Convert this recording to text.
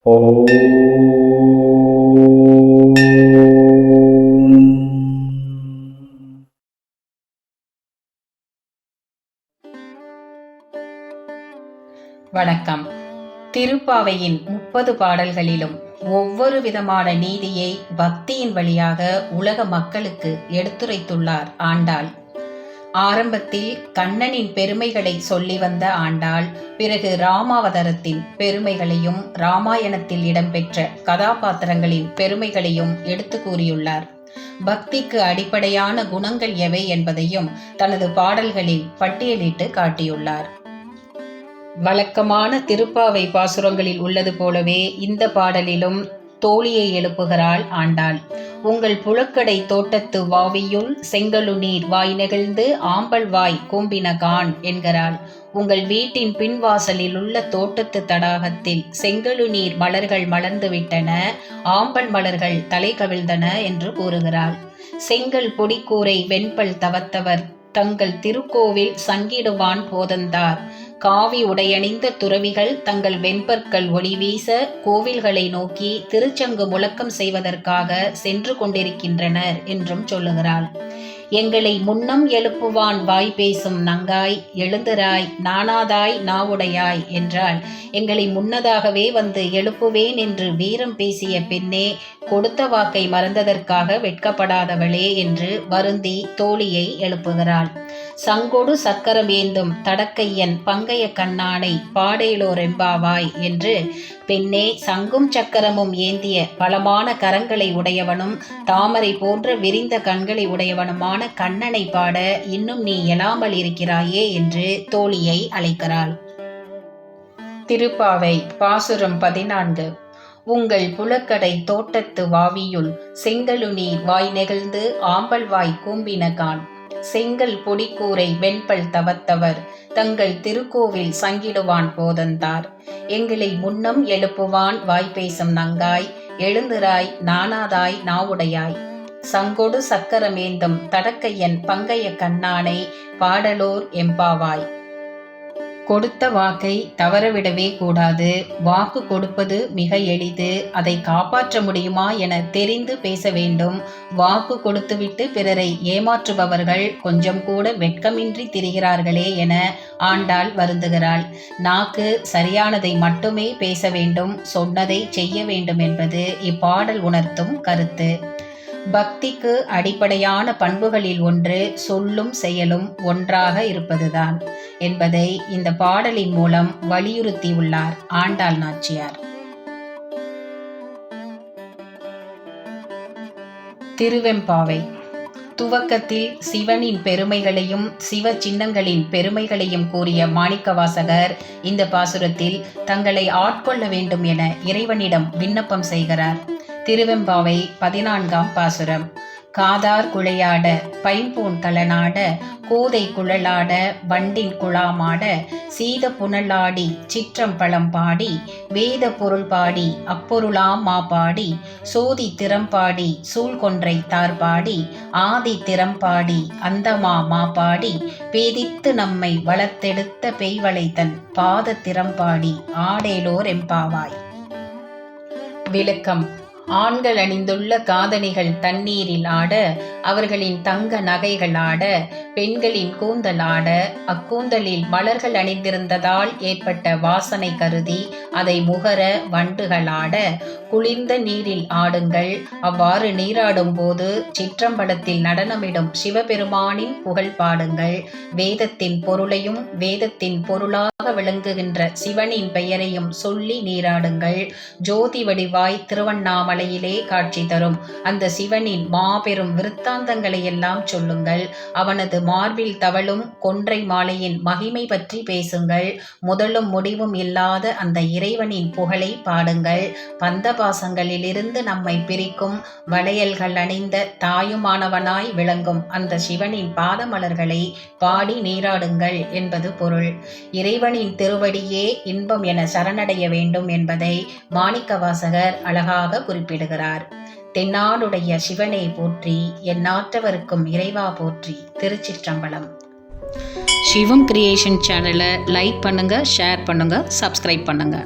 ஓம். வணக்கம். திருப்பாவையின் 30 பாடல்களிலும் ஒவ்வொரு விதமான நீதியை பக்தியின் வழியாக உலக மக்களுக்கு எடுத்துரைத்துள்ளார் ஆண்டாள். ஆரம்பத்தில் கண்ணனின் பெருமைகளை சொல்லி வந்த ஆண்டாள், பிறகு ராமாவதாரத்தின் பெருமைகளையும் ராமாயணத்தில் இடம்பெற்ற கதாபாத்திரங்களின் பெருமைகளையும் எடுத்து கூறியுள்ளார். பக்திக்கு அடிப்படையான குணங்கள் எவை என்பதையும் தனது பாடல்களில் பட்டியலிட்டு காட்டியுள்ளார். வழக்கமான திருப்பாவை பாசுரங்களில் உள்ளது போலவே இந்த பாடலிலும் தோழியை எழுப்புகிறாள் ஆண்டாள். உங்கள் புழக்கடை தோட்டத்து வாவியுள் செங்கழு நீர் வாய் நெகிழ்ந்து ஆம்பல் வாய் கூம்பினகான் என்கிறாள். உங்கள் வீட்டின் பின்வாசலில் உள்ள தோட்டத்து தடாகத்தில் செங்கழு நீர் மலர்கள் மலர்ந்து விட்டன, ஆம்பல் மலர்கள் தலை கவிழ்ந்தன என்று கூறுகிறாள். செங்கல் பொடிக்கூரை வெண்பல் தவத்தவர் தங்கள் திருக்கோவில் சங்கிடுவான் போதந்தார். காவி உடையணிந்த துறவிகள் தங்கள் வெண்பற்கள் ஒளி வீச கோவில்களை நோக்கி திருச்சங்கு முழக்கம் செய்வதற்காக சென்று கொண்டிருக்கின்றனர் என்றும் சொல்லுகிறாள். எங்களை முன்னம் எழுப்புவான் வாய் பேசும் நங்காய், எழுந்தராய் நானாதாய் நாவுடையாய் என்றால், எங்களை முன்னதாகவே வந்து எழுப்புவேன் என்று வீரம் பேசிய பெண்ணே, கொடுத்த வாக்கை மறந்ததற்காக வெட்கப்படாதவளே என்று வருந்தி தோழியை எழுப்புகிறாள். சங்கொடு சக்கரம் ஏந்தும் தடக்கையன் பங்கைய கண்ணானை பாடேலோரெம்பாவாய் என்று, பெண்ணே, சங்கும் சக்கரமும் ஏந்திய பலமான கரங்களை உடையவனும் தாமரை போன்ற விரிந்த கண்களை உடையவனுமான கண்ணனை பாட இன்னும் நீ எழாமல் இருக்கிறாயே என்று தோழியை அழைக்கிறாள். திருப்பாவை பாசுரம் 14. உங்கள் புழக்கடை தோட்டத்து வாவியுள் செங்கழு நீர் வாய் நெகிழ்ந்து ஆம்பல் வாய் கூம்பினகான். செங்கல் பொடிக்கூரை வெண்பல் தவத்தவர் தங்கள் திருக்கோவில் சங்கிடுவான் போதந்தார். எங்களை முன்னம் எழுப்புவான் வாய் பேசும் நங்காய், எழுந்திராய் நானாதாய் நாவுடையாய். சங்கொடு சக்கரமேந்தும் தடக்கையன் பங்கைய கண்ணானை பாடலோர் எம்பாவாய். கொடுத்த வாக்கை தவறவிடவே கூடாது. வாக்கு கொடுப்பது மிக எளிது. அதை காப்பாற்ற முடியுமா என தெரிந்து பேச வேண்டும். வாக்கு கொடுத்துவிட்டு பிறரை ஏமாற்றுபவர்கள் கொஞ்சம் கூட வெட்கமின்றி திரிகிறார்களே என ஆண்டாள் வருந்துகிறாள். நாக்கு சரியானதை மட்டுமே பேச வேண்டும், சொன்னதை செய்ய வேண்டும் என்பது இப்பாடல் உணர்த்தும் கருத்து. பக்திக்கு அடிப்படையான பண்புகளில் ஒன்று சொல்லும் செயலும் ஒன்றாக இருப்பதுதான் என்பதை இந்த பாடலின் மூலம் வலியுறுத்தியுள்ளார் ஆண்டாள் நாச்சியார். திருவெம்பாவை. துவக்கத்தில் சிவனின் பெருமைகளையும் சிவ சின்னங்களின் பெருமைகளையும் கூறிய மாணிக்கவாசகர் இந்த பாசுரத்தில் தங்களை ஆட்கொள்ள வேண்டும் என இறைவனிடம் விண்ணப்பம் செய்கிறார். திருவெம்பாவை 14ஆம் பாசுரம். காதார் குழையாட பைம்பூன் தலனாட கோதை குழலாட வண்டின் குழாமாட சீத புனலாடி சிற்றம்பலம் பாடி வேத பொருள் பாடி அப்பொருளாம் மாபாடி சோதி திறம்பாடி சூழ்கொன்றை தார்பாடி ஆதி திறம்பாடி அந்தமா மாபாடி பேதித்து நம்மை வளர்த்தெடுத்த பெய்வளைத்தன் பாத திறம்பாடி ஆடேலோர் எம்பாவாய். விளக்கம். ஆண்கள் அணிந்துள்ள காதணிகள் தண்ணீரில் ஆட, அவர்களின் தங்க நகைகள் ஆட, பெண்களின் கூந்தல் ஆட, அக்கூந்தலில் மலர்கள் அணிந்திருந்ததால் ஏற்பட்ட வாசனை கருதி அதை முகர வண்டுகள் ஆட, குளிர்ந்த நீரில் ஆடுங்கள். அவ்வாறு நீராடும் போது சிற்றம்பலத்தில் நடனமிடும் சிவபெருமானின் புகழ் பாடுங்கள். வேதத்தின் பொருளையும் வேதத்தின் பொருளாக விளங்குகின்ற சிவனின் பெயரையும் சொல்லி நீராடுங்கள். ஜோதி வடிவாய் திருவண்ணாமலையிலே காட்சி தரும் அந்த சிவனின் மாபெரும் விருத்தாந்தங்களை எல்லாம் சொல்லுங்கள். அவனது மார்பில் தவழும் கொன்றை மாலையின் மகிமை பற்றி பேசுங்கள். முதலும் முடிவும் இல்லாத அந்த இறைவனின் புகழை பாடுங்கள். பந்த பாசங்களிலிருந்து நம்மை பிரிக்கும் வளையல்கள் அணிந்த தாயுமானவனாய் விளங்கும் அந்த சிவனின் பாதமலர்களை பாடி நீராடுங்கள் என்பது பொருள். இறைவனின் திருவடியே இன்பம் என சரணடைய வேண்டும் என்பதை மாணிக்கவாசகர் அழகாக குறிப்பிடுகிறார். தென்னாடுடைய சிவனை போற்றி, எந்நாட்டவருக்கும் இறைவா போற்றி. திருச்சிற்றம்பலம். சிவம் கிரியேஷன் சேனலை லைக் பண்ணுங்க, ஷேர் பண்ணுங்க, சப்ஸ்கிரைப் பண்ணுங்க.